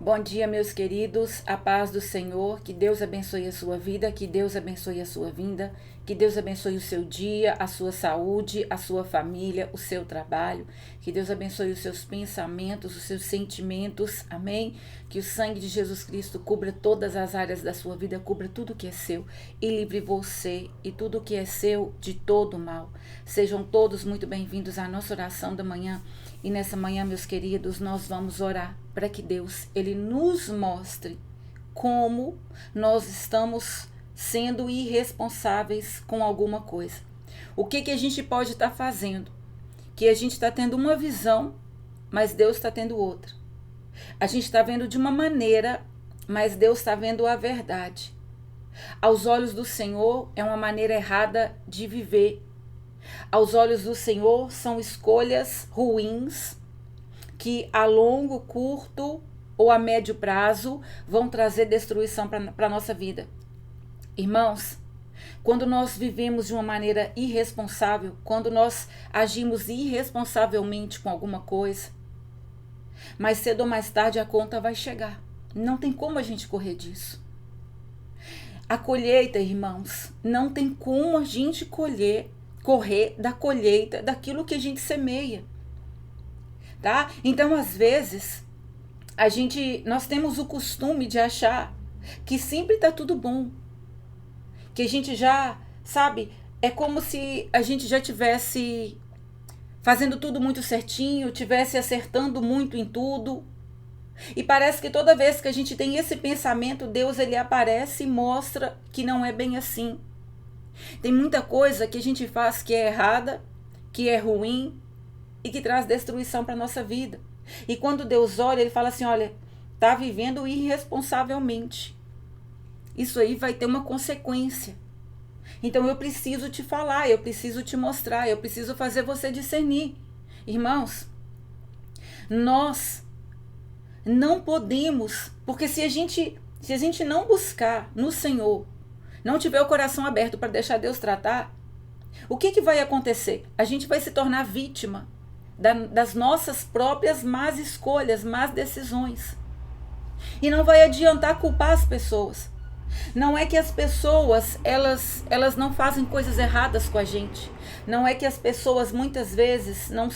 Bom dia, meus queridos, a paz do Senhor, que Deus abençoe a sua vida, que Deus abençoe a sua vinda, que Deus abençoe o seu dia, a sua saúde, a sua família, o seu trabalho, que Deus abençoe os seus pensamentos, os seus sentimentos, amém? Que o sangue de Jesus Cristo cubra todas as áreas da sua vida, cubra tudo que é seu e livre você e tudo que é seu de todo mal. Sejam todos muito bem-vindos à nossa oração da manhã. E nessa manhã, meus queridos, nós vamos orar para que Deus, Ele nos mostre como nós estamos sendo irresponsáveis com alguma coisa. O que a gente pode estar fazendo? Que a gente está tendo uma visão, mas Deus está tendo outra. A gente está vendo de uma maneira, mas Deus está vendo a verdade. Aos olhos do Senhor, é uma maneira errada de viver. Aos olhos do Senhor, são escolhas ruins que a longo, curto ou a médio prazo vão trazer destruição para a nossa vida. Irmãos, quando nós vivemos de uma maneira irresponsável, quando nós agimos irresponsavelmente com alguma coisa, mais cedo ou mais tarde a conta vai chegar. Não tem como a gente correr disso. A colheita, irmãos, não tem como a gente correr da colheita daquilo que a gente semeia, tá? Então, às vezes, nós temos o costume de achar que sempre tá tudo bom, que a gente já, sabe, é como se a gente já tivesse fazendo tudo muito certinho, tivesse acertando muito em tudo. E parece que toda vez que a gente tem esse pensamento, Deus ele aparece e mostra que não é bem assim. Tem muita coisa que a gente faz que é errada, que é ruim e que traz destruição para a nossa vida. E quando Deus olha, ele fala assim, olha, tá vivendo irresponsavelmente. Isso aí vai ter uma consequência. Então eu preciso te falar, eu preciso te mostrar, eu preciso fazer você discernir. Irmãos, nós não podemos, porque se a gente não buscar no Senhor, não tiver o coração aberto para deixar Deus tratar, o que vai acontecer? A gente vai se tornar vítima das nossas próprias más escolhas, más decisões. E não vai adiantar culpar as pessoas. Não é que as pessoas, elas não fazem coisas erradas com a gente. Não é que as pessoas muitas vezes não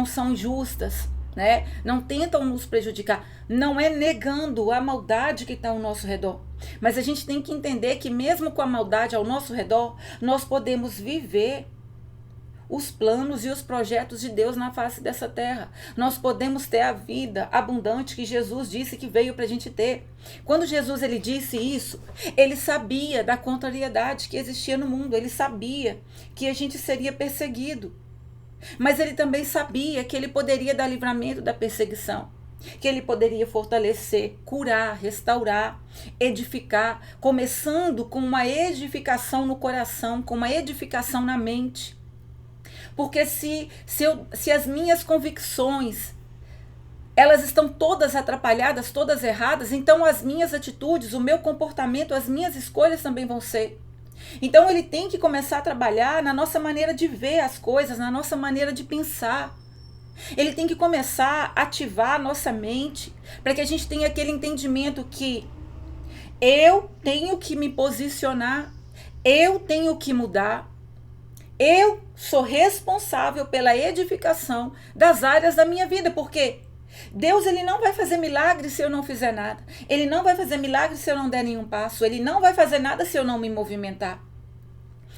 são justas, né? Não tentam nos prejudicar. Não é negando a maldade que está ao nosso redor. Mas a gente tem que entender que mesmo com a maldade ao nosso redor, nós podemos viver os planos e os projetos de Deus na face dessa terra. Nós podemos ter a vida abundante que Jesus disse que veio para a gente ter. Quando Jesus ele disse isso, ele sabia da contrariedade que existia no mundo. Ele sabia que a gente seria perseguido. Mas ele também sabia que ele poderia dar livramento da perseguição, que ele poderia fortalecer, curar, restaurar, edificar, começando com uma edificação no coração, com uma edificação na mente. Porque se as minhas convicções, elas estão todas atrapalhadas, todas erradas, então as minhas atitudes, o meu comportamento, as minhas escolhas também vão ser. Então ele tem que começar a trabalhar na nossa maneira de ver as coisas, na nossa maneira de pensar. Ele tem que começar a ativar a nossa mente para que a gente tenha aquele entendimento que eu tenho que me posicionar, eu tenho que mudar, eu sou responsável pela edificação das áreas da minha vida, porque Deus ele não vai fazer milagre se eu não fizer nada. Ele não vai fazer milagre se eu não der nenhum passo. Ele não vai fazer nada se eu não me movimentar.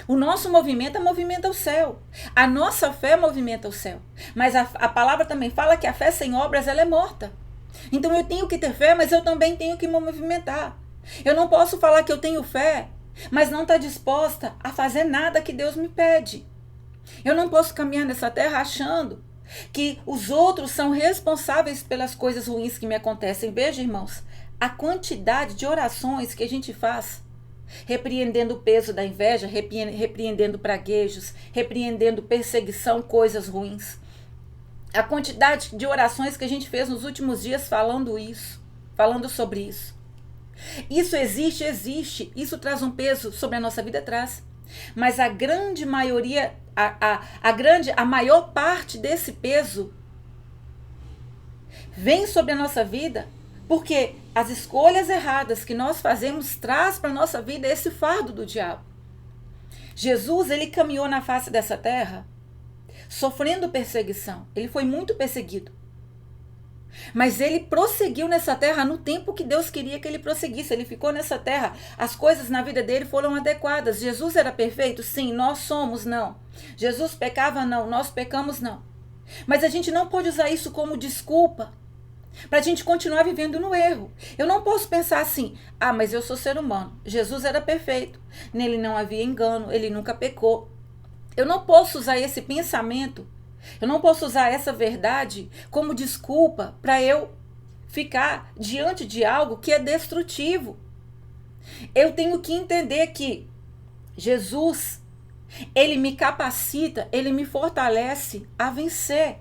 O nosso movimento movimenta o céu. A nossa fé movimenta o céu. Mas a palavra também fala que a fé sem obras ela é morta. Então eu tenho que ter fé, mas eu também tenho que me movimentar. Eu não posso falar que eu tenho fé, mas não estar disposta a fazer nada que Deus me pede. Eu não posso caminhar nessa terra achando que os outros são responsáveis pelas coisas ruins que me acontecem. Veja, irmãos, a quantidade de orações que a gente faz, repreendendo o peso da inveja, repreendendo praguejos, repreendendo perseguição, coisas ruins. A quantidade de orações que a gente fez nos últimos dias falando sobre isso. Isso existe, isso traz um peso sobre a nossa vida, traz. Mas a grande maioria, a maior parte desse peso vem sobre a nossa vida Porque as escolhas erradas que nós fazemos traz para a nossa vida esse fardo do diabo. Jesus, ele caminhou na face dessa terra sofrendo perseguição. Ele foi muito perseguido. Mas ele prosseguiu nessa terra no tempo que Deus queria que ele prosseguisse. Ele ficou nessa terra. As coisas na vida dele foram adequadas. Jesus era perfeito? Sim. Nós somos? Não. Jesus pecava? Não. Nós pecamos? Não. Mas a gente não pode usar isso como desculpa para a gente continuar vivendo no erro. Eu não posso pensar assim, mas eu sou ser humano. Jesus era perfeito. Nele não havia engano. Ele nunca pecou. Eu não posso usar esse pensamento, eu não posso usar essa verdade como desculpa para eu ficar diante de algo que é destrutivo. Eu tenho que entender que Jesus, ele me capacita, ele me fortalece a vencer.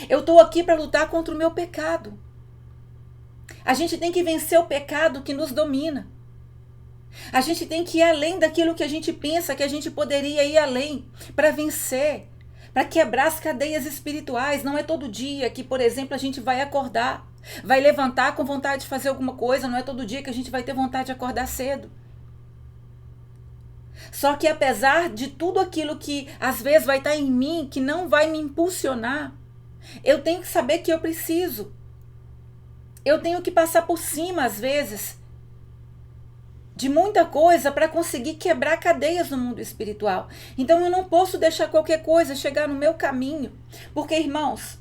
Eu estou aqui para lutar contra o meu pecado. A gente tem que vencer o pecado que nos domina. A gente tem que ir além daquilo que a gente pensa que a gente poderia ir além para vencer, para quebrar as cadeias espirituais. Não é todo dia que, por exemplo, a gente vai acordar, vai levantar com vontade de fazer alguma coisa. Não é todo dia que a gente vai ter vontade de acordar cedo. Só que apesar de tudo aquilo que às vezes vai estar em mim, que não vai me impulsionar, eu tenho que saber que eu preciso. Eu tenho que passar por cima, às vezes, de muita coisa para conseguir quebrar cadeias no mundo espiritual. Então eu não posso deixar qualquer coisa chegar no meu caminho. Porque, irmãos,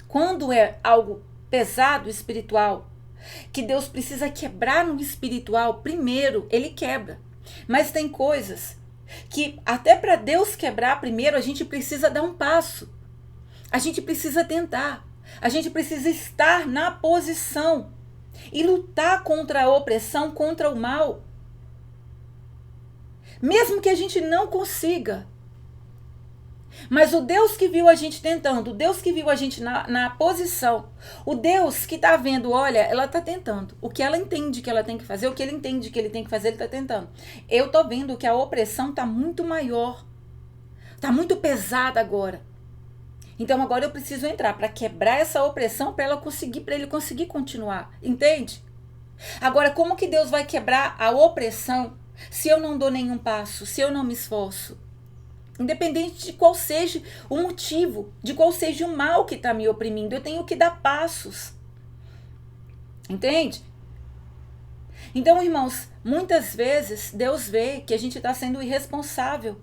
quando é algo pesado espiritual, que Deus precisa quebrar no espiritual, primeiro ele quebra. Mas tem coisas que até para Deus quebrar primeiro, a gente precisa dar um passo. A gente precisa tentar. A gente precisa estar na posição e lutar contra a opressão, contra o mal. Mesmo que a gente não consiga. Mas o Deus que viu a gente tentando, o Deus que viu a gente na posição, o Deus que está vendo, olha, ela está tentando. O que ela entende que ela tem que fazer, o que ele entende que ele tem que fazer, ele está tentando. Eu estou vendo que a opressão está muito maior. Está muito pesada agora. Então agora eu preciso entrar para quebrar essa opressão para ele conseguir continuar. Entende? Agora, como que Deus vai quebrar a opressão se eu não dou nenhum passo, se eu não me esforço? Independente de qual seja o motivo, de qual seja o mal que está me oprimindo, eu tenho que dar passos. Entende? Então, irmãos, muitas vezes Deus vê que a gente está sendo irresponsável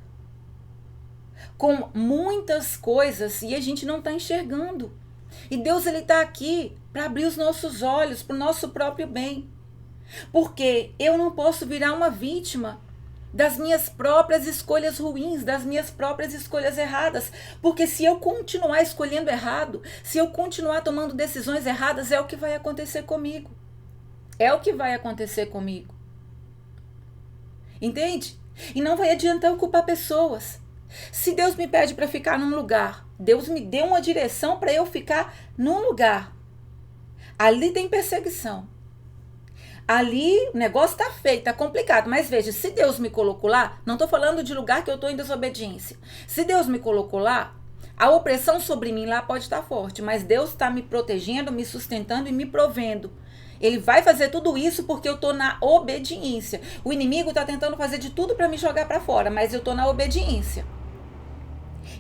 com muitas coisas e a gente não está enxergando. E Deus, ele está aqui para abrir os nossos olhos para o nosso próprio bem. Porque eu não posso virar uma vítima das minhas próprias escolhas ruins, das minhas próprias escolhas erradas. Porque se eu continuar escolhendo errado, se eu continuar tomando decisões erradas, é o que vai acontecer comigo. É o que vai acontecer comigo. Entende? E não vai adiantar eu culpar pessoas. Se Deus me pede para ficar num lugar, Deus me deu uma direção para eu ficar num lugar. Ali tem perseguição. Ali o negócio tá feio, tá complicado. Mas veja, se Deus me colocou lá, não tô falando de lugar que eu tô em desobediência. Se Deus me colocou lá, a opressão sobre mim lá pode estar forte, mas Deus está me protegendo, me sustentando e me provendo. Ele vai fazer tudo isso porque eu tô na obediência. O inimigo tá tentando fazer de tudo para me jogar para fora, mas eu tô na obediência.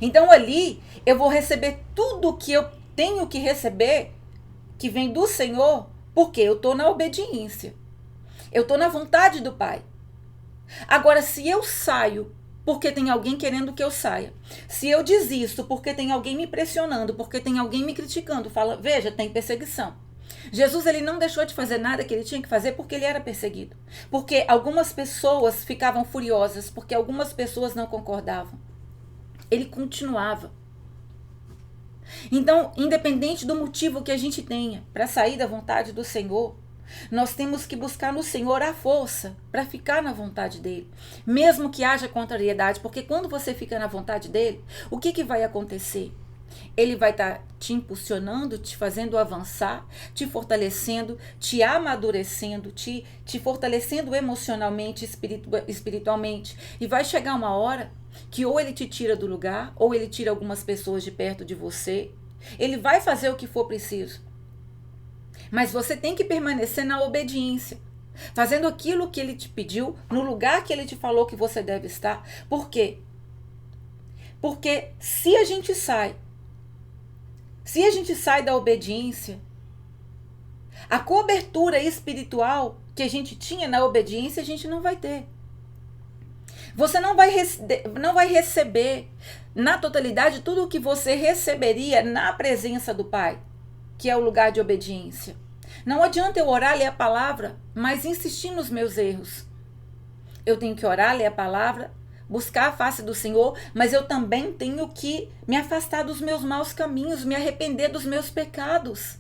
Então ali eu vou receber tudo que eu tenho que receber, que vem do Senhor, porque eu estou na obediência. Eu estou na vontade do Pai. Agora, se eu saio porque tem alguém querendo que eu saia, se eu desisto porque tem alguém me pressionando, porque tem alguém me criticando, fala, veja, tem perseguição. Jesus, ele não deixou de fazer nada que ele tinha que fazer porque ele era perseguido. Porque algumas pessoas ficavam furiosas, porque algumas pessoas não concordavam. Ele continuava. Então, independente do motivo que a gente tenha para sair da vontade do Senhor, nós temos que buscar no Senhor a força para ficar na vontade dele, mesmo que haja contrariedade, porque quando você fica na vontade dele, o que vai acontecer? Ele vai estar te impulsionando, te fazendo avançar, te fortalecendo, te amadurecendo, te fortalecendo emocionalmente, espiritualmente. E vai chegar uma hora que ou ele te tira do lugar, ou ele tira algumas pessoas de perto de você. Ele vai fazer o que for preciso. Mas você tem que permanecer na obediência, fazendo aquilo que ele te pediu, no lugar que ele te falou que você deve estar. Por quê? Porque se a gente sai da obediência, a cobertura espiritual que a gente tinha na obediência, a gente não vai ter. Você não vai receber na totalidade tudo o que você receberia na presença do Pai, que é o lugar de obediência. Não adianta eu orar, ler a palavra, mas insistir nos meus erros. Eu tenho que orar, ler a palavra, buscar a face do Senhor, mas eu também tenho que me afastar dos meus maus caminhos, me arrepender dos meus pecados.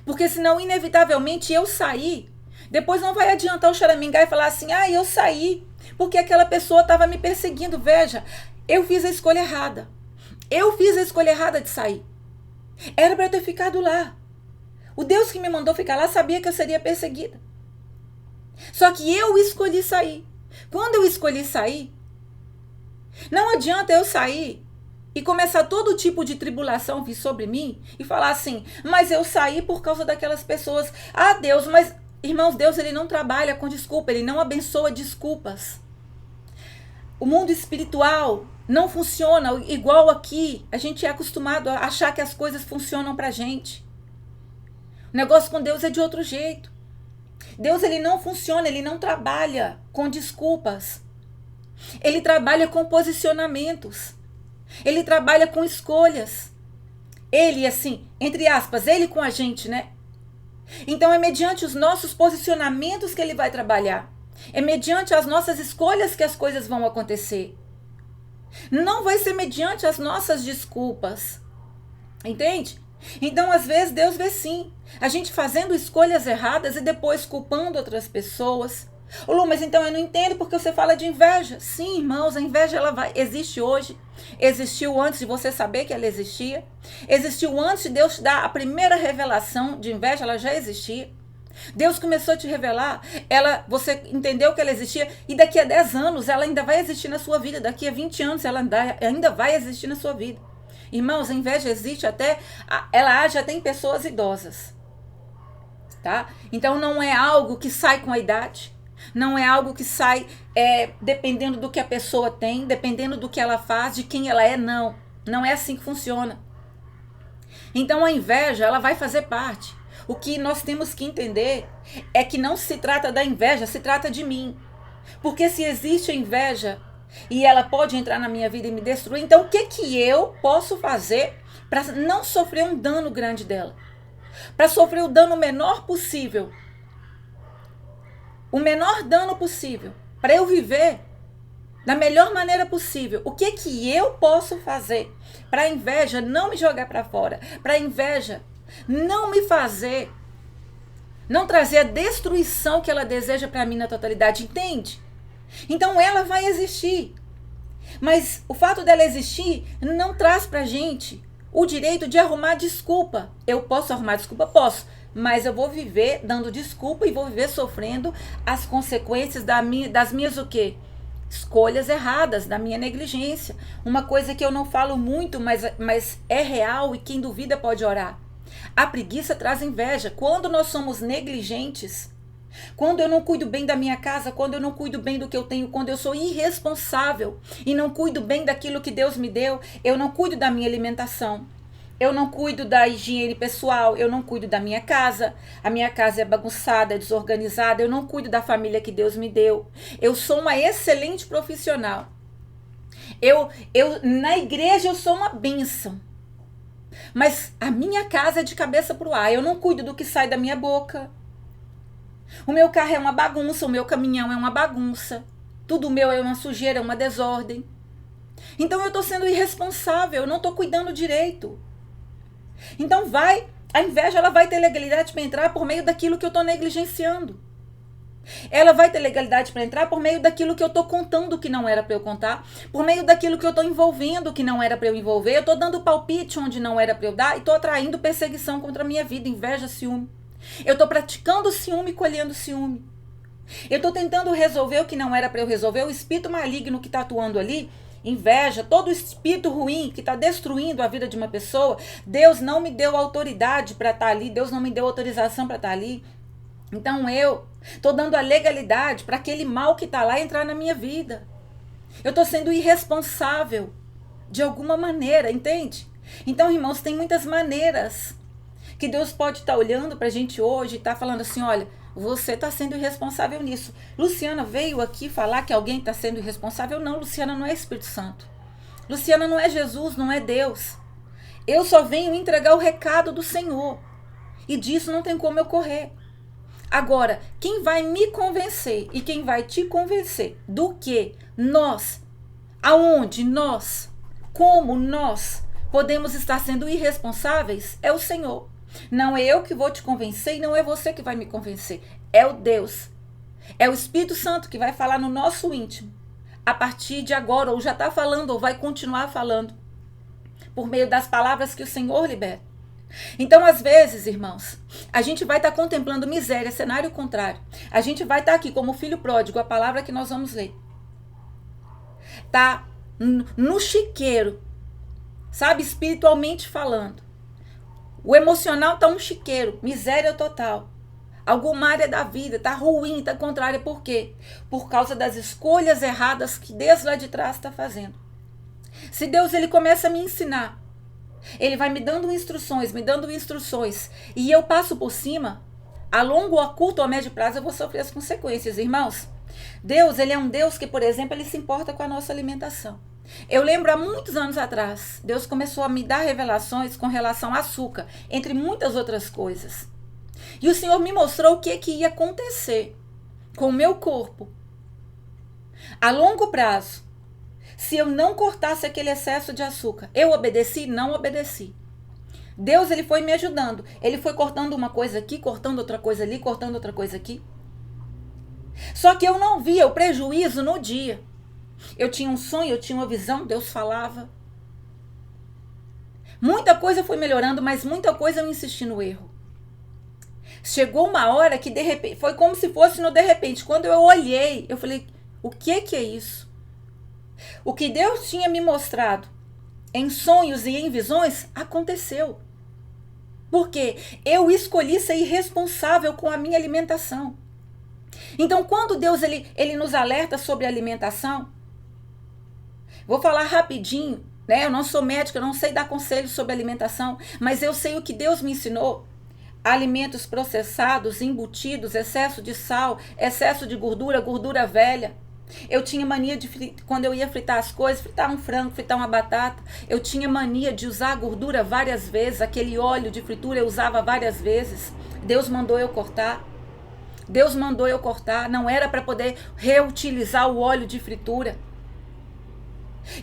Porque senão, inevitavelmente, eu sair. Depois não vai adiantar eu choramingar e falar assim, eu saí, porque aquela pessoa estava me perseguindo. Veja, eu fiz a escolha errada. Eu fiz a escolha errada de sair. Era para eu ter ficado lá. O Deus que me mandou ficar lá sabia que eu seria perseguida. Só que eu escolhi sair. Quando eu escolhi sair, não adianta eu sair e começar todo tipo de tribulação vir sobre mim e falar assim, mas eu saí por causa daquelas pessoas. Deus, mas, irmãos, Deus ele não trabalha com desculpa, ele não abençoa desculpas. O mundo espiritual não funciona igual aqui. A gente é acostumado a achar que as coisas funcionam pra gente. O negócio com Deus é de outro jeito. Deus ele não funciona, ele não trabalha com desculpas. Ele trabalha com posicionamentos. Ele trabalha com escolhas. Ele, assim, entre aspas, ele com a gente, né? Então é mediante os nossos posicionamentos que ele vai trabalhar. É mediante as nossas escolhas que as coisas vão acontecer. Não vai ser mediante as nossas desculpas. Entende? Então, às vezes, Deus vê sim. A gente fazendo escolhas erradas e depois culpando outras pessoas. Lu, mas então eu não entendo porque você fala de inveja. Sim, irmãos, a inveja existe hoje. Existiu antes de você saber que ela existia. Existiu antes de Deus te dar a primeira revelação de inveja, ela já existia. Deus começou a te revelar, você entendeu que ela existia e daqui a 10 anos ela ainda vai existir na sua vida. Daqui a 20 anos ela ainda vai existir na sua vida. Irmãos, a inveja existe ela age até em pessoas idosas, tá? Então não é algo que sai com a idade, não é algo que sai dependendo do que a pessoa tem, dependendo do que ela faz, de quem ela é, não. Não é assim que funciona. Então a inveja, ela vai fazer parte. O que nós temos que entender é que não se trata da inveja, se trata de mim. Porque se existe a inveja e ela pode entrar na minha vida e me destruir, então o que eu posso fazer para não sofrer um dano grande dela? Para sofrer o dano menor possível. O menor dano possível. Para eu viver da melhor maneira possível. O que eu posso fazer para a inveja não me jogar para fora? Para a inveja não me fazer, não trazer a destruição que ela deseja para mim na totalidade, entende? Então ela vai existir, mas o fato dela existir não traz pra gente o direito de arrumar desculpa. Eu posso arrumar desculpa? Posso, mas eu vou viver dando desculpa e vou viver sofrendo as consequências das minhas o quê? Escolhas erradas, da minha negligência. Uma coisa que eu não falo muito, mas é real e quem duvida pode orar. A preguiça traz inveja. Quando nós somos negligentes, quando eu não cuido bem da minha casa, quando eu não cuido bem do que eu tenho, quando eu sou irresponsável e não cuido bem daquilo que Deus me deu, eu não cuido da minha alimentação, eu não cuido da higiene pessoal, eu não cuido da minha casa, a minha casa é bagunçada, é desorganizada, eu não cuido da família que Deus me deu. Eu sou uma excelente profissional. Na igreja eu sou uma bênção. Mas a minha casa é de cabeça pro ar. Eu não cuido do que sai da minha boca. O meu carro é uma bagunça, o meu caminhão é uma bagunça. Tudo meu é uma sujeira, é uma desordem. Então eu estou sendo irresponsável, eu não estou cuidando direito. Então a inveja ela vai ter legalidade para entrar por meio daquilo que eu estou negligenciando. Ela vai ter legalidade para entrar por meio daquilo que eu estou contando que não era para eu contar, por meio daquilo que eu estou envolvendo que não era para eu envolver, eu estou dando palpite onde não era para eu dar e estou atraindo perseguição contra a minha vida, inveja, ciúme. Eu estou praticando ciúme e colhendo ciúme. Eu estou tentando resolver o que não era para eu resolver, o espírito maligno que está atuando ali, inveja, todo espírito ruim que está destruindo a vida de uma pessoa, Deus não me deu autoridade para estar ali, Deus não me deu autorização para estar ali. Então eu estou dando a legalidade para aquele mal que está lá entrar na minha vida. Eu estou sendo irresponsável de alguma maneira, entende? Então, irmãos, tem muitas maneiras que Deus pode estar olhando para a gente hoje e estar falando assim, olha, você está sendo irresponsável nisso. Luciana veio aqui falar que alguém está sendo irresponsável? Não, Luciana não é Espírito Santo. Luciana não é Jesus, não é Deus. Eu só venho entregar o recado do Senhor. E disso não tem como eu correr. Agora, quem vai me convencer e quem vai te convencer do que nós, aonde nós, como nós podemos estar sendo irresponsáveis é o Senhor. Não é eu que vou te convencer e não é você que vai me convencer. É o Deus. É o Espírito Santo que vai falar no nosso íntimo. A partir de agora, ou já está falando, ou vai continuar falando. Por meio das palavras que o Senhor libera. Então, às vezes, irmãos, a gente vai estar contemplando miséria, cenário contrário. A gente vai estar aqui como filho pródigo, a palavra que nós vamos ler. Tá no chiqueiro, sabe, espiritualmente falando. O emocional tá um chiqueiro, miséria total. Alguma área da vida tá ruim, tá contrária. Por quê? Por causa das escolhas erradas que Deus lá de trás está fazendo. Se Deus ele começa a me ensinar, ele vai me dando instruções, e eu passo por cima, a longo, a curto ou a médio prazo, eu vou sofrer as consequências, irmãos. Deus, ele é um Deus que, por exemplo, ele se importa com a nossa alimentação. Eu lembro há muitos anos atrás, Deus começou a me dar revelações com relação ao açúcar, entre muitas outras coisas. E o Senhor me mostrou o que ia acontecer com o meu corpo a longo prazo. Se eu não cortasse aquele excesso de açúcar, eu obedeci? Não obedeci. Deus, ele foi me ajudando. Ele foi cortando uma coisa aqui, cortando outra coisa ali, cortando outra coisa aqui. Só que eu não via o prejuízo no dia. Eu tinha um sonho, eu tinha uma visão, Deus falava. Muita coisa foi melhorando, mas muita coisa eu insisti no erro. Chegou uma hora que de repente, foi como se fosse no de repente. Quando eu olhei, eu falei, o que é isso? O que Deus tinha me mostrado em sonhos e em visões, aconteceu. Porque eu escolhi ser irresponsável com a minha alimentação. Então, quando Deus ele nos alerta sobre a alimentação, vou falar rapidinho, né? Eu não sou médica, eu não sei dar conselhos sobre alimentação, mas eu sei o que Deus me ensinou. Alimentos processados, embutidos, excesso de sal, excesso de gordura, gordura velha. Eu tinha mania de, quando eu ia fritar as coisas, fritar um frango, fritar uma batata, eu tinha mania de usar a gordura várias vezes, aquele óleo de fritura eu usava várias vezes. Deus mandou eu cortar. Deus mandou eu cortar, não era para poder reutilizar o óleo de fritura.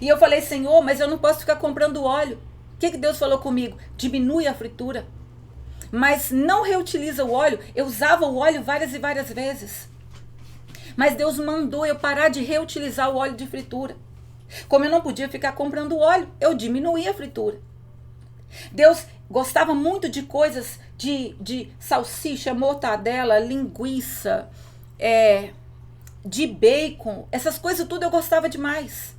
E eu falei, Senhor, mas eu não posso ficar comprando óleo. O que Deus falou comigo? Diminui a fritura. Mas não reutiliza o óleo. Eu usava o óleo várias e várias vezes. Mas Deus mandou eu parar de reutilizar o óleo de fritura. Como eu não podia ficar comprando óleo, eu diminuí a fritura. Deus gostava muito de coisas de salsicha, mortadela, linguiça, de bacon. Essas coisas tudo eu gostava demais.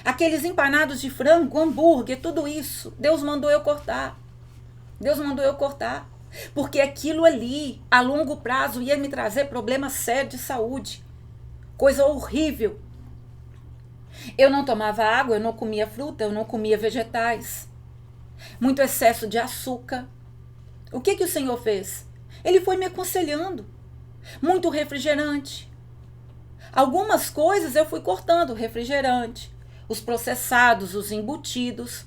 Aqueles empanados de frango, hambúrguer, tudo isso. Deus mandou eu cortar. Deus mandou eu cortar. Porque aquilo ali, a longo prazo, ia me trazer problemas sérios de saúde. Coisa horrível. Eu não tomava água, eu não comia fruta, eu não comia vegetais. Muito excesso de açúcar. O que o Senhor fez? Ele foi me aconselhando. Muito refrigerante. Algumas coisas eu fui cortando, refrigerante, os processados, os embutidos.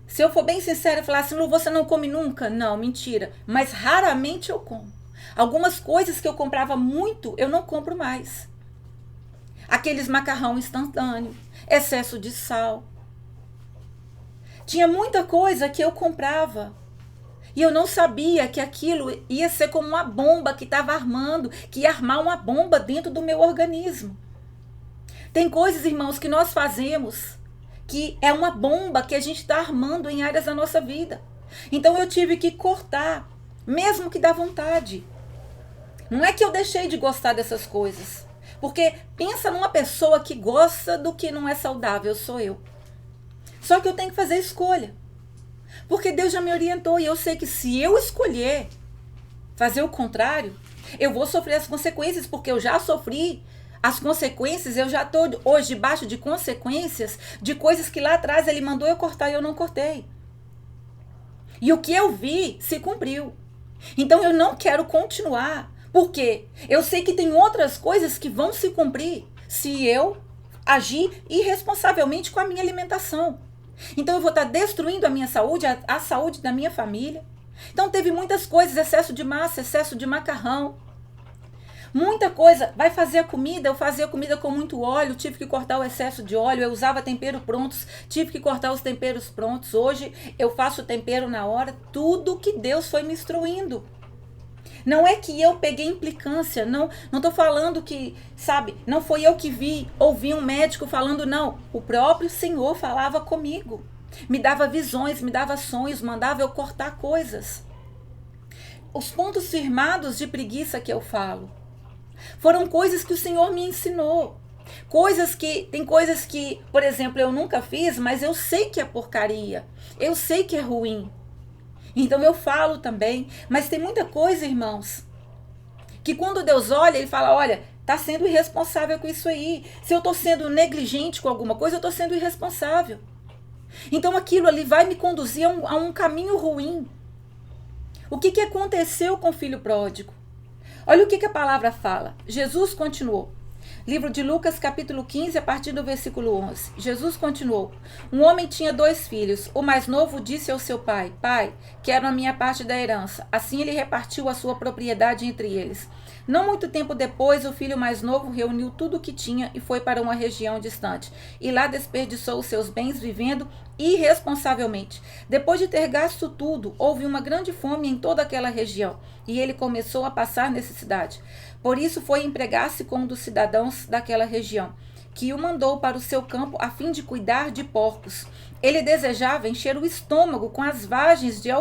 Se eu for bem sincera e falar assim, Lu, você não come nunca? Não, mentira. Mas raramente eu como. Algumas coisas que eu comprava muito, eu não compro mais. Aqueles macarrão instantâneo, excesso de sal. Tinha muita coisa que eu comprava. E eu não sabia que aquilo ia ser como uma bomba que estava armando, que ia armar uma bomba dentro do meu organismo. Tem coisas, irmãos, que nós fazemos que é uma bomba que a gente está armando em áreas da nossa vida. Então eu tive que cortar, mesmo que dá vontade. Não é que eu deixei de gostar dessas coisas. Porque pensa numa pessoa que gosta do que não é saudável, sou eu. Só que eu tenho que fazer escolha. Porque Deus já me orientou e eu sei que se eu escolher fazer o contrário, eu vou sofrer as consequências, porque eu já sofri as consequências, eu já estou hoje debaixo de consequências de coisas que lá atrás ele mandou eu cortar e eu não cortei. E o que eu vi se cumpriu. Então eu não quero continuar, porque eu sei que tem outras coisas que vão se cumprir se eu agir irresponsavelmente com a minha alimentação. Então eu vou estar destruindo a minha saúde, a saúde da minha família. Então teve muitas coisas, excesso de massa, excesso de macarrão. Muita coisa, vai fazer a comida, eu fazia comida com muito óleo, tive que cortar o excesso de óleo, eu usava tempero prontos, tive que cortar os temperos prontos. Hoje eu faço tempero na hora, tudo que Deus foi me instruindo. Não é que eu peguei implicância, não tô falando que, sabe, não foi eu que ouvi um médico falando, não. O próprio Senhor falava comigo, me dava visões, me dava sonhos, mandava eu cortar coisas. Os pontos firmados de preguiça que eu falo foram coisas que o Senhor me ensinou. Tem coisas que, por exemplo, eu nunca fiz, mas eu sei que é porcaria. Eu sei que é ruim. Então eu falo também. Mas tem muita coisa, irmãos, que quando Deus olha, ele fala, olha, tá sendo irresponsável com isso aí. Se eu tô sendo negligente com alguma coisa, eu tô sendo irresponsável. Então aquilo ali vai me conduzir a um caminho ruim. O que aconteceu com o filho pródigo? Olha o que a palavra fala. Jesus continuou. Livro de Lucas, capítulo 15, a partir do versículo 11. Jesus continuou. Um homem tinha 2 filhos. O mais novo disse ao seu pai, pai, quero a minha parte da herança. Assim ele repartiu a sua propriedade entre eles. Não muito tempo depois, o filho mais novo reuniu tudo o que tinha e foi para uma região distante. E lá desperdiçou os seus bens vivendo irresponsavelmente. Depois de ter gasto tudo, houve uma grande fome em toda aquela região. E ele começou a passar necessidade. Por isso foi empregar-se com um dos cidadãos daquela região, que o mandou para o seu campo a fim de cuidar de porcos. Ele desejava encher o estômago com as vagens de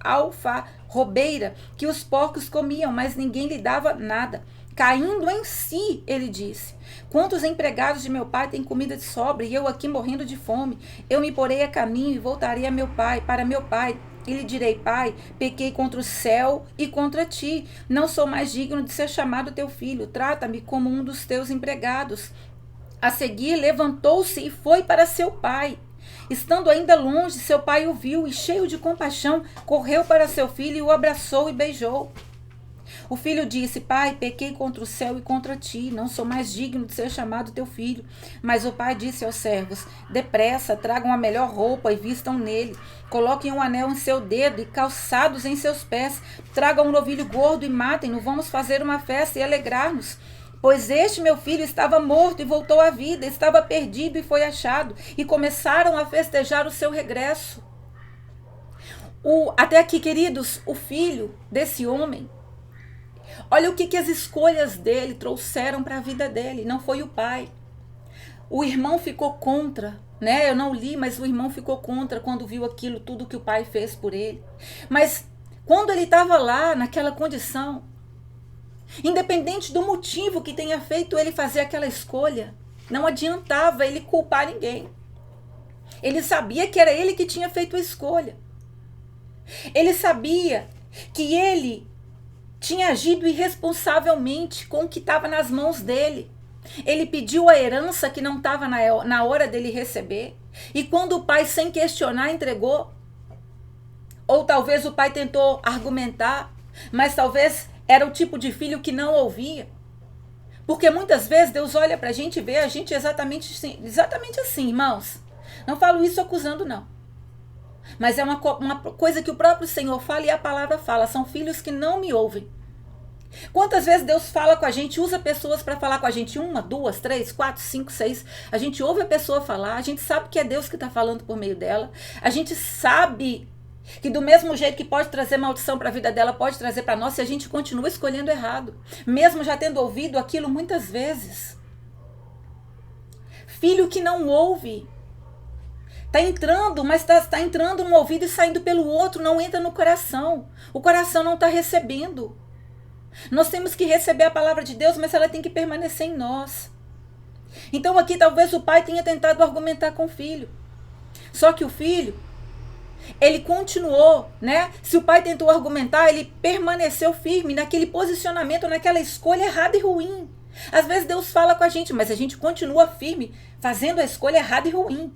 alfarrobeira que os porcos comiam, mas ninguém lhe dava nada. Caindo em si, ele disse, quantos empregados de meu pai têm comida de sobra e eu aqui morrendo de fome? Eu me porei a caminho e voltarei para meu pai, e lhe direi, pai, pequei contra o céu e contra ti. Não sou mais digno de ser chamado teu filho. Trata-me como um dos teus empregados. A seguir, levantou-se e foi para seu pai. Estando ainda longe, seu pai o viu e, cheio de compaixão, correu para seu filho e o abraçou e beijou. O filho disse, pai, pequei contra o céu e contra ti, não sou mais digno de ser chamado teu filho. Mas o pai disse aos servos, depressa, tragam a melhor roupa e vistam nele. Coloquem um anel em seu dedo e calçados em seus pés. Tragam um novilho gordo e matem-no, vamos fazer uma festa e alegrar-nos. Pois este meu filho estava morto e voltou à vida, estava perdido e foi achado. E começaram a festejar o seu regresso. Até aqui, queridos, o filho desse homem, olha o que as escolhas dele trouxeram para a vida dele, não foi o pai. O irmão ficou contra, né? Eu não li, mas o irmão ficou contra quando viu aquilo, tudo que o pai fez por ele. Mas quando ele estava lá, naquela condição, independente do motivo que tenha feito ele fazer aquela escolha, não adiantava ele culpar ninguém. Ele sabia que era ele que tinha feito a escolha. Ele sabia que ele tinha agido irresponsavelmente com o que estava nas mãos dele. Ele pediu a herança que não estava na hora dele receber. E quando o pai, sem questionar, entregou, ou talvez o pai tentou argumentar, mas talvez era o tipo de filho que não ouvia. Porque muitas vezes Deus olha para a gente e vê a gente exatamente assim, irmãos. Não falo isso acusando, não. Mas é uma coisa que o próprio Senhor fala e a palavra fala. São filhos que não me ouvem. Quantas vezes Deus fala com a gente, usa pessoas para falar com a gente? 1, 2, 3, 4, 5, 6. A gente ouve a pessoa falar, a gente sabe que é Deus que está falando por meio dela. A gente sabe que do mesmo jeito que pode trazer maldição para a vida dela, pode trazer para nós, se a gente continua escolhendo errado. Mesmo já tendo ouvido aquilo muitas vezes. Filho que não ouve. Está entrando, mas está entrando no ouvido e saindo pelo outro, não entra no coração. O coração não está recebendo. Nós temos que receber a palavra de Deus, mas ela tem que permanecer em nós. Então aqui talvez o pai tenha tentado argumentar com o filho. Só que o filho, ele continuou, né? Se o pai tentou argumentar, ele permaneceu firme naquele posicionamento, naquela escolha errada e ruim. Às vezes Deus fala com a gente, mas a gente continua firme, fazendo a escolha errada e ruim.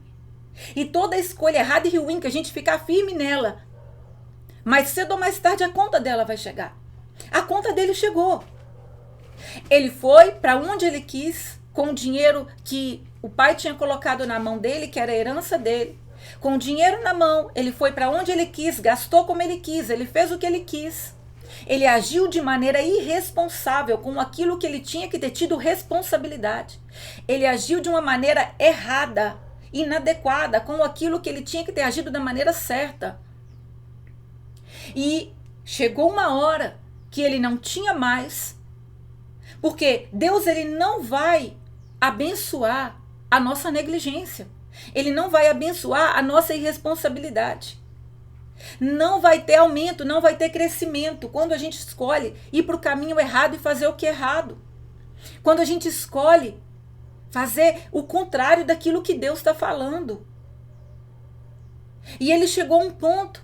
E toda escolha errada e ruim, que a gente ficar firme nela, mais cedo ou mais tarde a conta dela vai chegar. A conta dele chegou. Ele foi para onde ele quis, com o dinheiro que o pai tinha colocado na mão dele, que era a herança dele. Com o dinheiro na mão, ele foi para onde ele quis, gastou como ele quis, ele fez o que ele quis. Ele agiu de maneira irresponsável com aquilo que ele tinha que ter tido responsabilidade. Ele agiu de uma maneira errada, inadequada, com aquilo que ele tinha que ter agido da maneira certa. E chegou uma hora que ele não tinha mais, porque Deus, ele não vai abençoar a nossa negligência. Ele não vai abençoar a nossa irresponsabilidade. Não vai ter aumento, não vai ter crescimento quando a gente escolhe ir para o caminho errado e fazer o que é errado. Quando a gente escolhe fazer o contrário daquilo que Deus está falando. E ele chegou a um ponto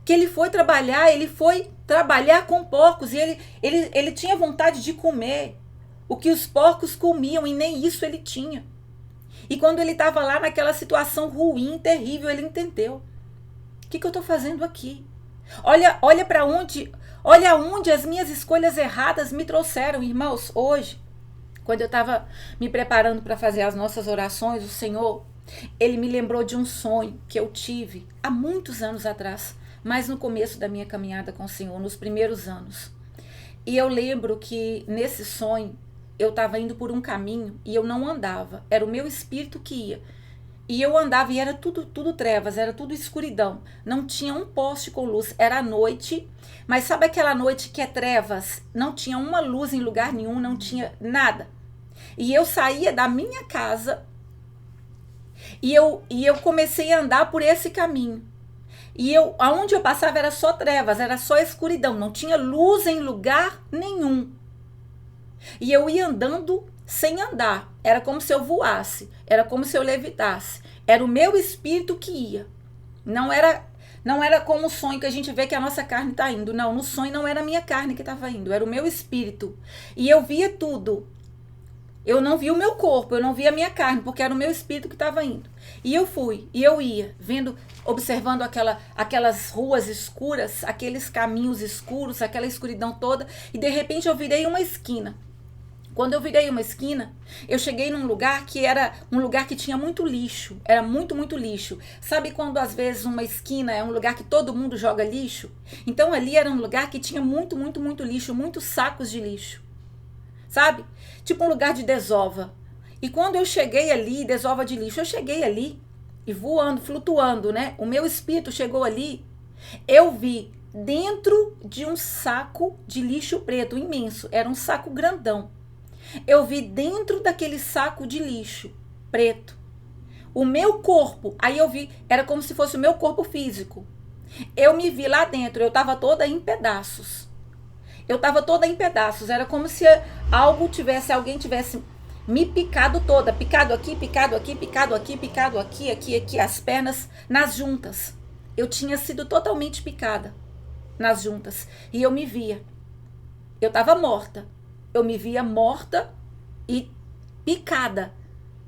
que ele foi trabalhar com porcos, e ele tinha vontade de comer o que os porcos comiam, e nem isso ele tinha. E quando ele estava lá naquela situação ruim, terrível, ele entendeu. O que eu estou fazendo aqui? Olha para onde as minhas escolhas erradas me trouxeram, irmãos. Hoje, quando eu estava me preparando para fazer as nossas orações, o Senhor, ele me lembrou de um sonho que eu tive há muitos anos atrás, mas no começo da minha caminhada com o Senhor, nos primeiros anos. E eu lembro que nesse sonho, eu estava indo por um caminho e eu não andava. Era o meu espírito que ia. E eu andava e era tudo trevas, era tudo escuridão. Não tinha um poste com luz. Era noite, mas sabe aquela noite que é trevas? Não tinha uma luz em lugar nenhum, não tinha nada. E eu saía da minha casa e eu comecei a andar por esse caminho. E aonde eu passava era só trevas, era só escuridão, não tinha luz em lugar nenhum. E eu ia andando sem andar, era como se eu voasse, era como se eu levitasse. Era o meu espírito que ia. Não era como o sonho que a gente vê que a nossa carne está indo. Não, no sonho não era a minha carne que estava indo, era o meu espírito. E eu via tudo. Eu não via o meu corpo, eu não via a minha carne, porque era o meu espírito que estava indo. E eu fui, e eu ia, observando aquelas ruas escuras, aqueles caminhos escuros, aquela escuridão toda, e de repente eu virei uma esquina. Quando eu virei uma esquina, eu cheguei num lugar que era um lugar que tinha muito lixo, era muito, muito lixo. Sabe quando às vezes uma esquina é um lugar que todo mundo joga lixo? Então ali era um lugar que tinha muito, muito, muito lixo, muitos sacos de lixo. Sabe? Tipo um lugar de desova. E quando eu cheguei ali, desova de lixo, eu cheguei ali e voando, flutuando, né? O meu espírito chegou ali, eu vi dentro de um saco de lixo preto imenso, era um saco grandão. Eu vi dentro daquele saco de lixo preto o meu corpo, aí eu vi, era como se fosse o meu corpo físico. Eu me vi lá dentro, eu estava toda em pedaços. Era como se alguém tivesse me picado toda, picado aqui, picado aqui, picado aqui, picado aqui, aqui, as pernas nas juntas. Eu tinha sido totalmente picada nas juntas e eu me via. Eu estava morta. Eu me via morta e picada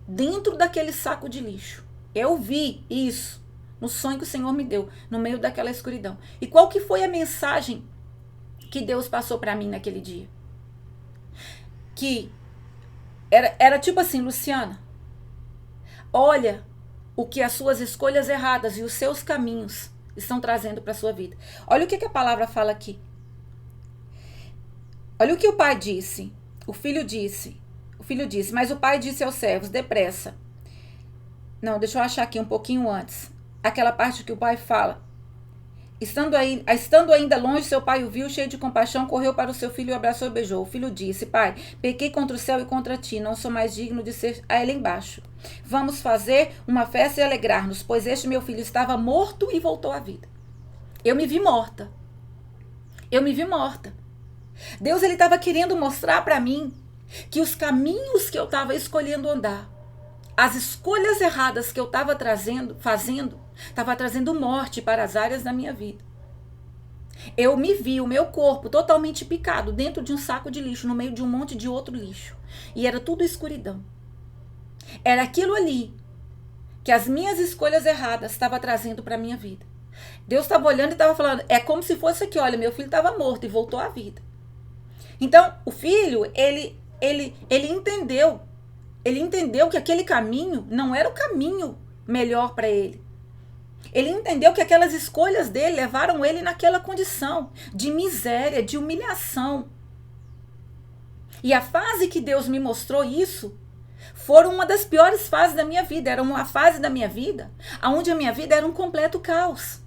dentro daquele saco de lixo. Eu vi isso no sonho que o Senhor me deu, no meio daquela escuridão. E qual que foi a mensagem que Deus passou para mim naquele dia? Que era tipo assim: Luciana, olha o que as suas escolhas erradas e os seus caminhos estão trazendo para a sua vida. Olha o que a palavra fala aqui. Olha o que o pai disse. O filho disse, mas o pai disse aos servos: depressa. Não, deixa eu achar aqui um pouquinho antes. Aquela parte que o pai fala: Estando ainda longe, seu pai o viu, cheio de compaixão, correu para o seu filho, o abraçou e beijou. O filho disse: pai, pequei contra o céu e contra ti, não sou mais digno de ser a ele embaixo. Vamos fazer uma festa e alegrar-nos, pois este meu filho estava morto e voltou à vida. Eu me vi morta. Deus ele estava querendo mostrar para mim que os caminhos que eu estava escolhendo andar, as escolhas erradas que eu estava fazendo, estava trazendo morte para as áreas da minha vida. Eu me vi, o meu corpo totalmente picado dentro de um saco de lixo, no meio de um monte de outro lixo. E era tudo escuridão. Era aquilo ali que as minhas escolhas erradas estavam trazendo para a minha vida. Deus estava olhando e estava falando, é como se fosse aqui, olha, meu filho estava morto e voltou à vida. Então, o filho, ele entendeu. Ele entendeu que aquele caminho não era o caminho melhor para ele. Ele entendeu que aquelas escolhas dele levaram ele naquela condição de miséria, de humilhação. E a fase que Deus me mostrou isso, foram uma das piores fases da minha vida. Era uma fase da minha vida onde a minha vida era um completo caos.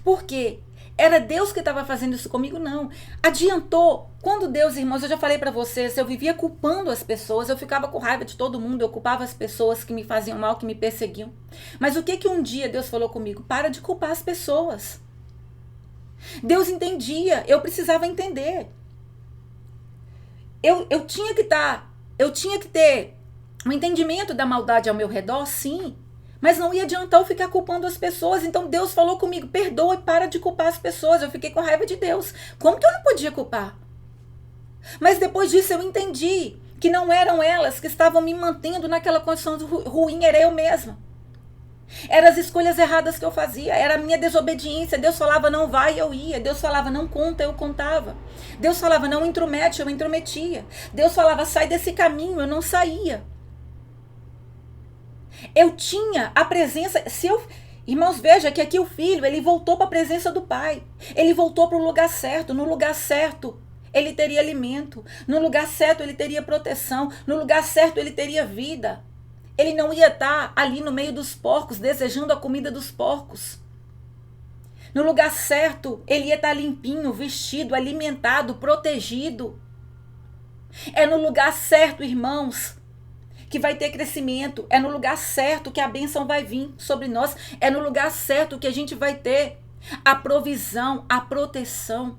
Por quê? Era Deus que estava fazendo isso comigo? Não. Adiantou. Quando Deus, irmãos, eu já falei para vocês, eu vivia culpando as pessoas, eu ficava com raiva de todo mundo, eu culpava as pessoas que me faziam mal, que me perseguiam. Mas o que um dia Deus falou comigo? Para de culpar as pessoas. Deus entendia, eu precisava entender. Eu tinha que ter um entendimento da maldade ao meu redor, sim. Mas não ia adiantar eu ficar culpando as pessoas. Então Deus falou comigo, perdoa e para de culpar as pessoas. Eu fiquei com raiva de Deus. Como que eu não podia culpar? Mas depois disso eu entendi que não eram elas que estavam me mantendo naquela condição ruim, era eu mesma. Eram as escolhas erradas que eu fazia, era a minha desobediência. Deus falava não vai, eu ia. Deus falava não conta, eu contava. Deus falava não intromete, eu intrometia. Deus falava sai desse caminho, eu não saía. Eu tinha a presença, irmãos, veja que aqui o filho, ele voltou para a presença do pai. Ele voltou para o lugar certo. No lugar certo, ele teria alimento. No lugar certo, ele teria proteção. No lugar certo, ele teria vida. Ele não ia estar ali no meio dos porcos, desejando a comida dos porcos. No lugar certo, ele ia estar limpinho, vestido, alimentado, protegido. É no lugar certo, irmãos, que vai ter crescimento. É no lugar certo que a bênção vai vir sobre nós. É no lugar certo que a gente vai ter a provisão, a proteção.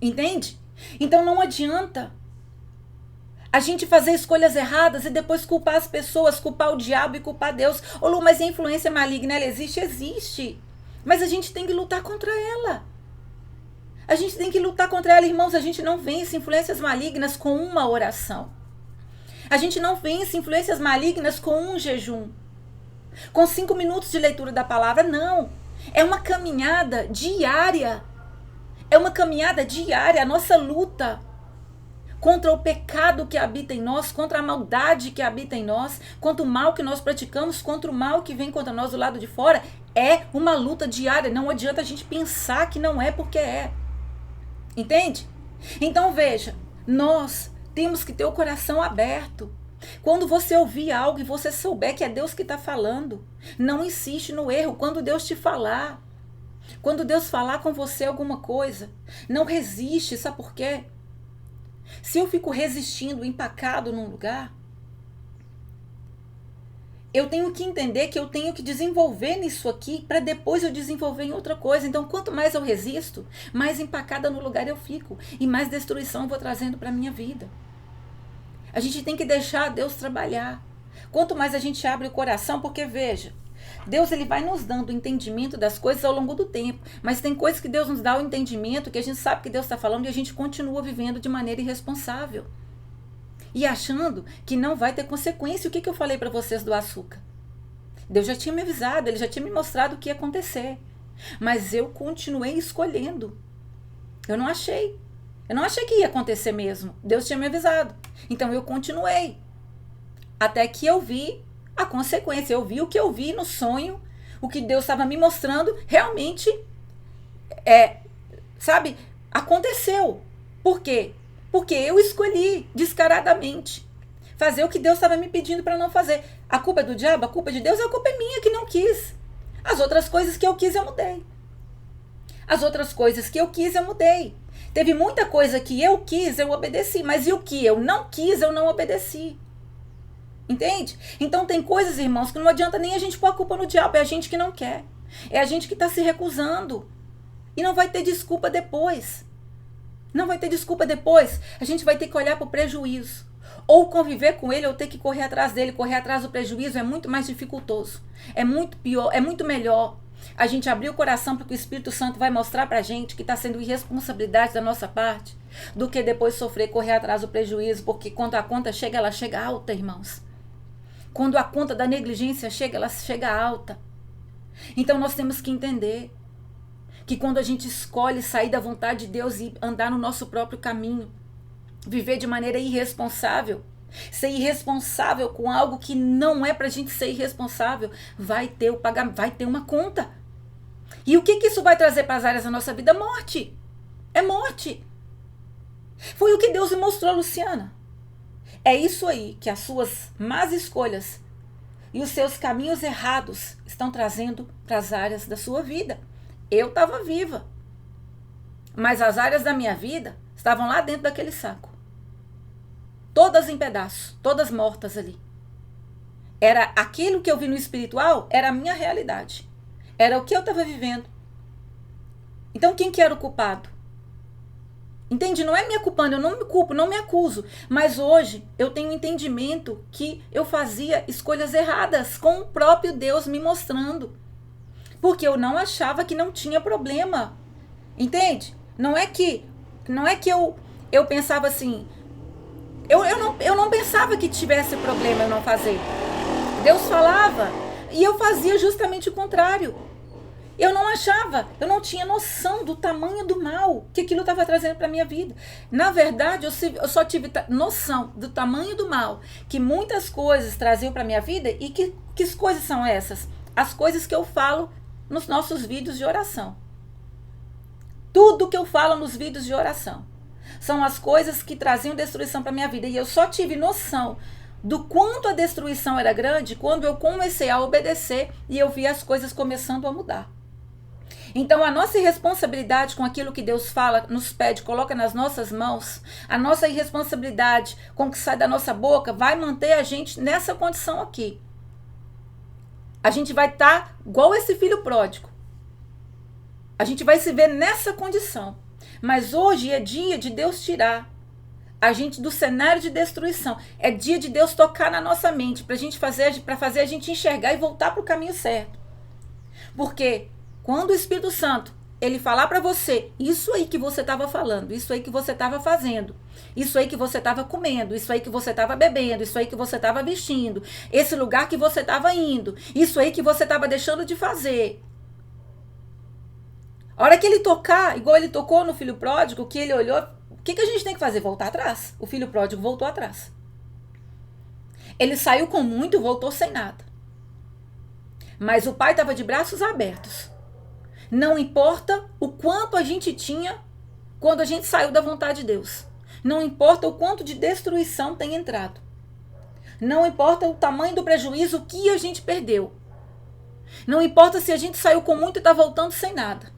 Entende? Então não adianta a gente fazer escolhas erradas e depois culpar as pessoas, culpar o diabo e culpar Deus. Ô Lu, mas a influência maligna, ela existe? Existe. Mas a gente tem que lutar contra ela. A gente tem que lutar contra ela, irmãos. A gente não vence influências malignas com uma oração. A gente não vence influências malignas com um jejum, com 5 minutos de leitura da palavra, não. É uma caminhada diária. É uma caminhada diária, a nossa luta contra o pecado que habita em nós, contra a maldade que habita em nós, contra o mal que nós praticamos, contra o mal que vem contra nós do lado de fora. É uma luta diária, não adianta a gente pensar que não é porque é. Entende? Então veja, nós temos que ter o coração aberto. Quando você ouvir algo e você souber que é Deus que está falando, não insiste no erro. Quando Deus te falar, quando Deus falar com você alguma coisa, não resiste, sabe por quê? Se eu fico resistindo, empacado num lugar, eu tenho que entender que eu tenho que desenvolver nisso aqui para depois eu desenvolver em outra coisa. Então, quanto mais eu resisto, mais empacada no lugar eu fico e mais destruição eu vou trazendo para a minha vida. A gente tem que deixar Deus trabalhar. Quanto mais a gente abre o coração, porque veja, Deus ele vai nos dando o entendimento das coisas ao longo do tempo, mas tem coisas que Deus nos dá o entendimento, que a gente sabe que Deus está falando e a gente continua vivendo de maneira irresponsável. E achando que não vai ter consequência. O que eu falei para vocês do açúcar? Deus já tinha me avisado, ele já tinha me mostrado o que ia acontecer. Mas eu continuei escolhendo. Eu não achei que ia acontecer mesmo. Deus tinha me avisado. Então eu continuei. Até que eu vi a consequência. Eu vi o que eu vi no sonho. O que Deus estava me mostrando realmente aconteceu. Por quê? Porque eu escolhi descaradamente fazer o que Deus estava me pedindo para não fazer. A culpa é do diabo? A culpa é de Deus? A culpa é minha que não quis. As outras coisas que eu quis, eu mudei. As outras coisas que eu quis, eu mudei. Teve muita coisa que eu quis, eu obedeci. Mas e o que eu não quis, eu não obedeci. Entende? Então tem coisas, irmãos, que não adianta nem a gente pôr a culpa no diabo. É a gente que não quer. É a gente que está se recusando. E não vai ter desculpa depois. Não vai ter desculpa depois. A gente vai ter que olhar para o prejuízo. Ou conviver com ele, ou ter que correr atrás dele. Correr atrás do prejuízo é muito mais dificultoso. É muito pior, é muito melhor a gente abrir o coração porque o Espírito Santo vai mostrar pra gente que está sendo irresponsabilidade da nossa parte, do que depois sofrer, correr atrás do prejuízo, porque quando a conta chega, ela chega alta, irmãos. Quando a conta da negligência chega, ela chega alta. Então nós temos que entender que quando a gente escolhe sair da vontade de Deus e andar no nosso próprio caminho, viver de maneira irresponsável, ser irresponsável com algo que não é pra gente ser irresponsável, vai ter o pagamento, vai ter uma conta. E o que isso vai trazer para as áreas da nossa vida? Morte. É morte. Foi o que Deus me mostrou, Luciana. É isso aí que as suas más escolhas e os seus caminhos errados estão trazendo para as áreas da sua vida. Eu estava viva, mas as áreas da minha vida estavam lá dentro daquele saco. Todas em pedaços, todas mortas ali. Era aquilo que eu vi no espiritual, era a minha realidade. Era o que eu estava vivendo. Então quem que era o culpado? Entende? Não é me culpando, eu não me culpo, não me acuso. Mas hoje eu tenho entendimento que eu fazia escolhas erradas, com o próprio Deus me mostrando. Porque eu não achava que não tinha problema. Entende? Não é que eu pensava assim... Eu não pensava que tivesse problema eu não fazer. Deus falava e eu fazia justamente o contrário. Eu não achava, eu não tinha noção do tamanho do mal que aquilo estava trazendo para a minha vida. Na verdade, eu só tive noção do tamanho do mal que muitas coisas traziam para a minha vida. E que coisas são essas? As coisas que eu falo nos nossos vídeos de oração. Tudo que eu falo nos vídeos de oração são as coisas que traziam destruição para minha vida. E eu só tive noção do quanto a destruição era grande quando eu comecei a obedecer e eu vi as coisas começando a mudar. Então a nossa irresponsabilidade com aquilo que Deus fala, nos pede, coloca nas nossas mãos, a nossa irresponsabilidade com o que sai da nossa boca vai manter a gente nessa condição aqui. A gente vai estar igual esse filho pródigo. A gente vai se ver nessa condição. Mas hoje é dia de Deus tirar a gente do cenário de destruição. É dia de Deus tocar na nossa mente para fazer a gente enxergar e voltar para o caminho certo. Porque quando o Espírito Santo ele falar para você, isso aí que você estava falando, isso aí que você estava fazendo, isso aí que você estava comendo, isso aí que você estava bebendo, isso aí que você estava vestindo, esse lugar que você estava indo, isso aí que você estava deixando de fazer. A hora que ele tocar, igual ele tocou no filho pródigo, que ele olhou, o que a gente tem que fazer? Voltar atrás. O filho pródigo voltou atrás. Ele saiu com muito, voltou sem nada. Mas o pai estava de braços abertos. Não importa o quanto a gente tinha quando a gente saiu da vontade de Deus. Não importa o quanto de destruição tem entrado. Não importa o tamanho do prejuízo que a gente perdeu. Não importa se a gente saiu com muito e está voltando sem nada.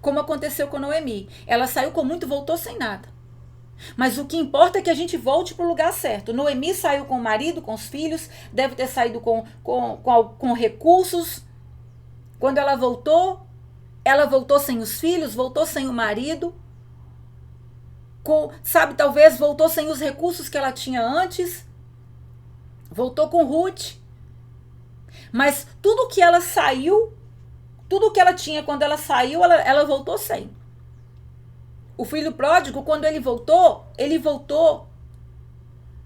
Como aconteceu com Noemi. Ela saiu com muito e voltou sem nada. Mas o que importa é que a gente volte para o lugar certo. Noemi saiu com o marido, com os filhos, deve ter saído com recursos. Quando ela voltou sem os filhos, voltou sem o marido. Talvez voltou sem os recursos que ela tinha antes. Voltou com Ruth. Mas tudo que ela saiu, tudo que ela tinha quando ela saiu, ela voltou sem. O filho pródigo, quando ele voltou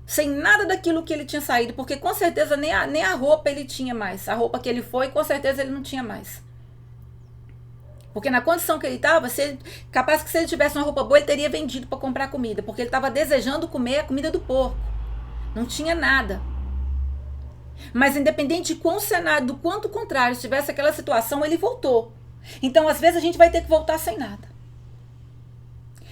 sem nada daquilo que ele tinha saído, porque com certeza nem a roupa ele tinha mais. A roupa que ele foi, com certeza ele não tinha mais. Porque na condição que ele estava, capaz que se ele tivesse uma roupa boa, ele teria vendido para comprar comida, porque ele estava desejando comer a comida do porco. Não tinha nada. Mas independente de quão cenário, do quanto contrário estivesse aquela situação, ele voltou. Então, às vezes, a gente vai ter que voltar sem nada.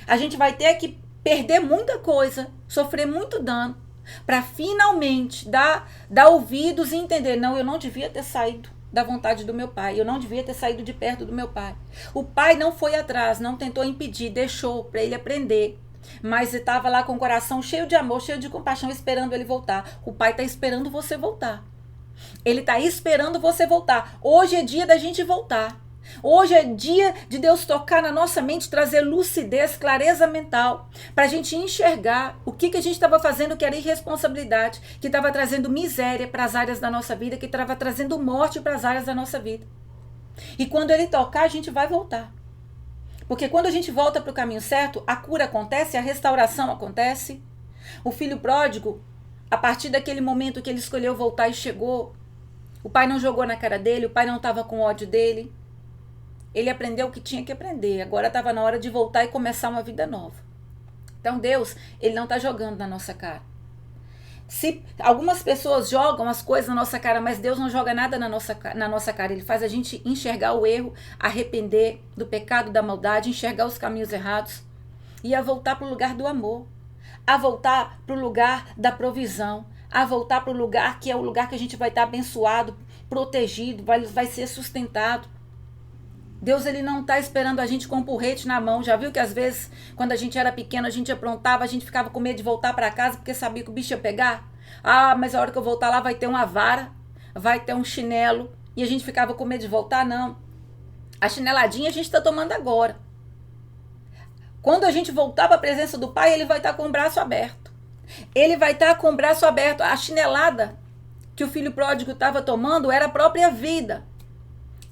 A gente vai ter que perder muita coisa, sofrer muito dano, para finalmente dar ouvidos e entender, não, eu não devia ter saído da vontade do meu pai, eu não devia ter saído de perto do meu pai. O pai não foi atrás, não tentou impedir, deixou para ele aprender. Mas estava lá com o coração cheio de amor, cheio de compaixão, esperando ele voltar. O pai está esperando você voltar. Ele está esperando você voltar. Hoje é dia da gente voltar. Hoje é dia de Deus tocar na nossa mente, trazer lucidez, clareza mental, para a gente enxergar o que a gente estava fazendo que era irresponsabilidade, que estava trazendo miséria para as áreas da nossa vida, que estava trazendo morte para as áreas da nossa vida. E quando Ele tocar, a gente vai voltar. Porque quando a gente volta para o caminho certo, a cura acontece, a restauração acontece. O filho pródigo, a partir daquele momento que ele escolheu voltar e chegou, o pai não jogou na cara dele, o pai não estava com ódio dele. Ele aprendeu o que tinha que aprender. Agora estava na hora de voltar e começar uma vida nova. Então Deus, Ele não está jogando na nossa cara. Se algumas pessoas jogam as coisas na nossa cara, mas Deus não joga nada na nossa cara. Ele faz a gente enxergar o erro, arrepender do pecado, da maldade, enxergar os caminhos errados e a voltar para o lugar do amor, a voltar para o lugar da provisão, a voltar para o lugar que é o lugar que a gente vai estar abençoado, protegido, vai ser sustentado. Deus, Ele não está esperando a gente com um porrete na mão. Já viu que às vezes, quando a gente era pequeno, a gente aprontava, a gente ficava com medo de voltar para casa porque sabia que o bicho ia pegar? Ah, mas a hora que eu voltar lá vai ter uma vara, vai ter um chinelo. E a gente ficava com medo de voltar? Não. A chineladinha a gente está tomando agora. Quando a gente voltar para a presença do Pai, Ele vai estar com o braço aberto. Ele vai estar com o braço aberto. A chinelada que o filho pródigo estava tomando era a própria vida.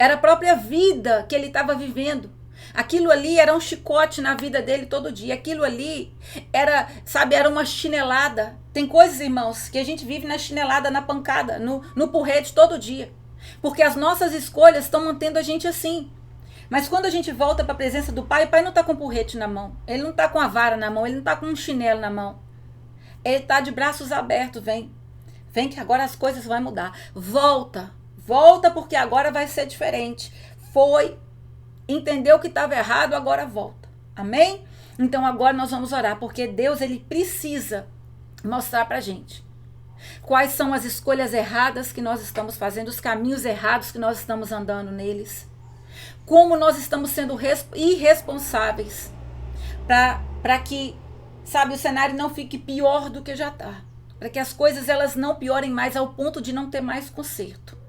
Era a própria vida que ele estava vivendo. Aquilo ali era um chicote na vida dele todo dia. Aquilo ali era, sabe, era uma chinelada. Tem coisas, irmãos, que a gente vive na chinelada, na pancada, no porrete todo dia. Porque as nossas escolhas estão mantendo a gente assim. Mas quando a gente volta para a presença do Pai, o Pai não está com o porrete na mão. Ele não está com a vara na mão. Ele não está com um chinelo na mão. Ele está de braços abertos. Vem. Vem que agora as coisas vão mudar. Volta. Volta porque agora vai ser diferente. Foi, entendeu que estava errado, agora volta. Amém? Então agora nós vamos orar, porque Deus, Ele precisa mostrar pra gente quais são as escolhas erradas que nós estamos fazendo, os caminhos errados que nós estamos andando neles. Como nós estamos sendo irresponsáveis para que, sabe, o cenário não fique pior do que já está. Para que as coisas elas não piorem mais ao ponto de não ter mais conserto.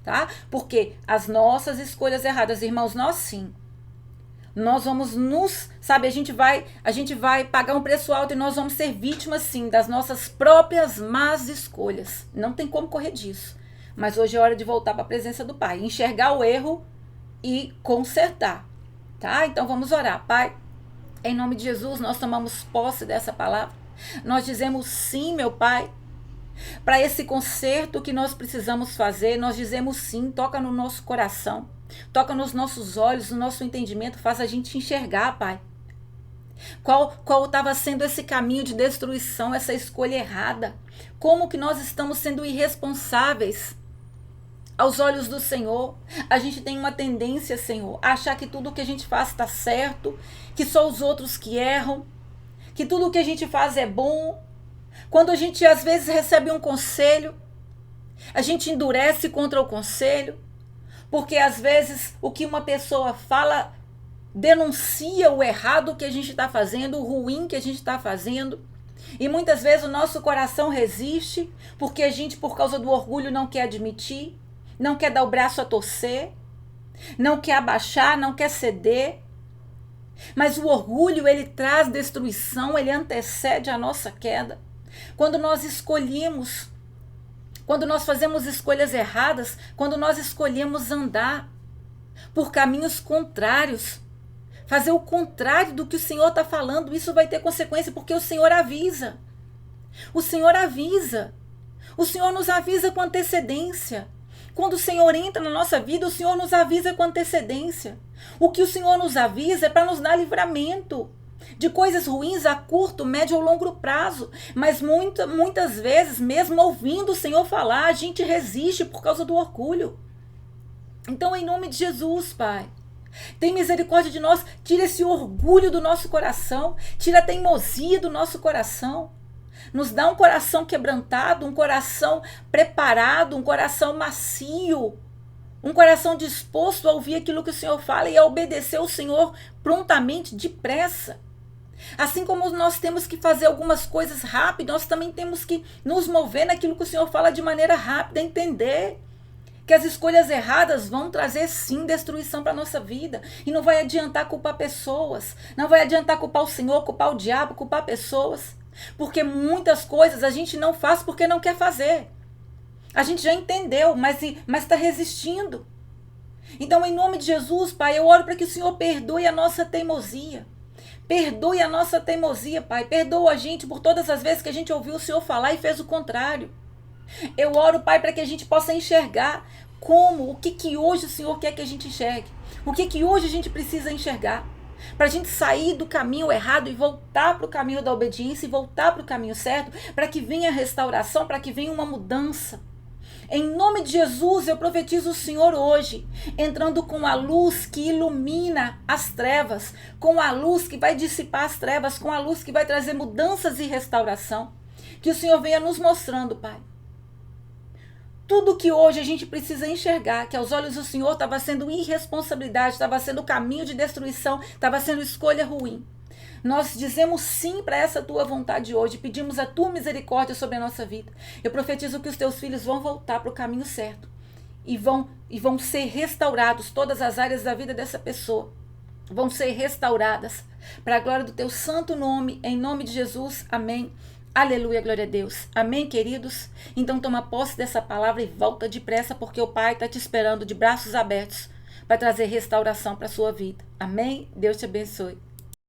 Tá? Porque as nossas escolhas erradas, irmãos, nós sim. Nós vamos sabe, a gente vai pagar um preço alto e nós vamos ser vítimas sim das nossas próprias más escolhas. Não tem como correr disso. Mas hoje é hora de voltar para a presença do Pai, enxergar o erro e consertar, tá? Então vamos orar. Pai, em nome de Jesus, nós tomamos posse dessa palavra. Nós dizemos sim, meu Pai, para esse conserto que nós precisamos fazer. Nós dizemos sim, toca no nosso coração, toca nos nossos olhos, no nosso entendimento, faz a gente enxergar, Pai. Qual estava sendo esse caminho de destruição, essa escolha errada? Como que nós estamos sendo irresponsáveis aos olhos do Senhor? A gente tem uma tendência, Senhor, a achar que tudo que a gente faz está certo, que só os outros que erram, que tudo que a gente faz é bom. Quando a gente às vezes recebe um conselho, a gente endurece contra o conselho, porque às vezes o que uma pessoa fala denuncia o errado que a gente está fazendo, o ruim que a gente está fazendo. E muitas vezes o nosso coração resiste, porque a gente, por causa do orgulho, não quer admitir, não quer dar o braço a torcer, não quer abaixar, não quer ceder. Mas o orgulho, ele traz destruição, ele antecede a nossa queda. Quando nós escolhemos, quando nós fazemos escolhas erradas, quando nós escolhemos andar por caminhos contrários, fazer o contrário do que o Senhor está falando, isso vai ter consequência, porque o Senhor avisa. O Senhor avisa. O Senhor nos avisa com antecedência. Quando o Senhor entra na nossa vida, o Senhor nos avisa com antecedência. O que o Senhor nos avisa é para nos dar livramento de coisas ruins a curto, médio ou longo prazo. Mas muitas vezes, mesmo ouvindo o Senhor falar, a gente resiste por causa do orgulho. Então, em nome de Jesus, Pai, tem misericórdia de nós, tira esse orgulho do nosso coração, tira a teimosia do nosso coração. Nos dá um coração quebrantado, um coração preparado, um coração macio, um coração disposto a ouvir aquilo que o Senhor fala e a obedecer o Senhor prontamente, depressa. Assim como nós temos que fazer algumas coisas rápido, nós também temos que nos mover naquilo que o Senhor fala de maneira rápida, entender que as escolhas erradas vão trazer sim destruição para a nossa vida. E não vai adiantar culpar pessoas, não vai adiantar culpar o Senhor, culpar o diabo, culpar pessoas. Porque muitas coisas a gente não faz porque não quer fazer. A gente já entendeu, mas está resistindo. Então, em nome de Jesus, Pai, eu oro para que o Senhor perdoe a nossa teimosia. Perdoe a nossa teimosia, Pai. Perdoa a gente por todas as vezes que a gente ouviu o Senhor falar e fez o contrário. Eu oro, Pai, para que a gente possa enxergar o que hoje o Senhor quer que a gente enxergue. O que hoje a gente precisa enxergar. Para a gente sair do caminho errado e voltar para o caminho da obediência e voltar para o caminho certo, para que venha a restauração, para que venha uma mudança. Em nome de Jesus, eu profetizo o Senhor hoje, entrando com a luz que ilumina as trevas, com a luz que vai dissipar as trevas, com a luz que vai trazer mudanças e restauração. Que o Senhor venha nos mostrando, Pai. Tudo que hoje a gente precisa enxergar, que aos olhos do Senhor estava sendo irresponsabilidade, estava sendo caminho de destruição, estava sendo escolha ruim. Nós dizemos sim para essa tua vontade hoje, pedimos a tua misericórdia sobre a nossa vida. Eu profetizo que os teus filhos vão voltar para o caminho certo e vão ser restaurados, todas as áreas da vida dessa pessoa vão ser restauradas para a glória do teu santo nome, em nome de Jesus, amém. Aleluia, glória a Deus. Amém, queridos? Então toma posse dessa palavra e volta depressa, porque o Pai está te esperando de braços abertos para trazer restauração para a sua vida. Amém? Deus te abençoe.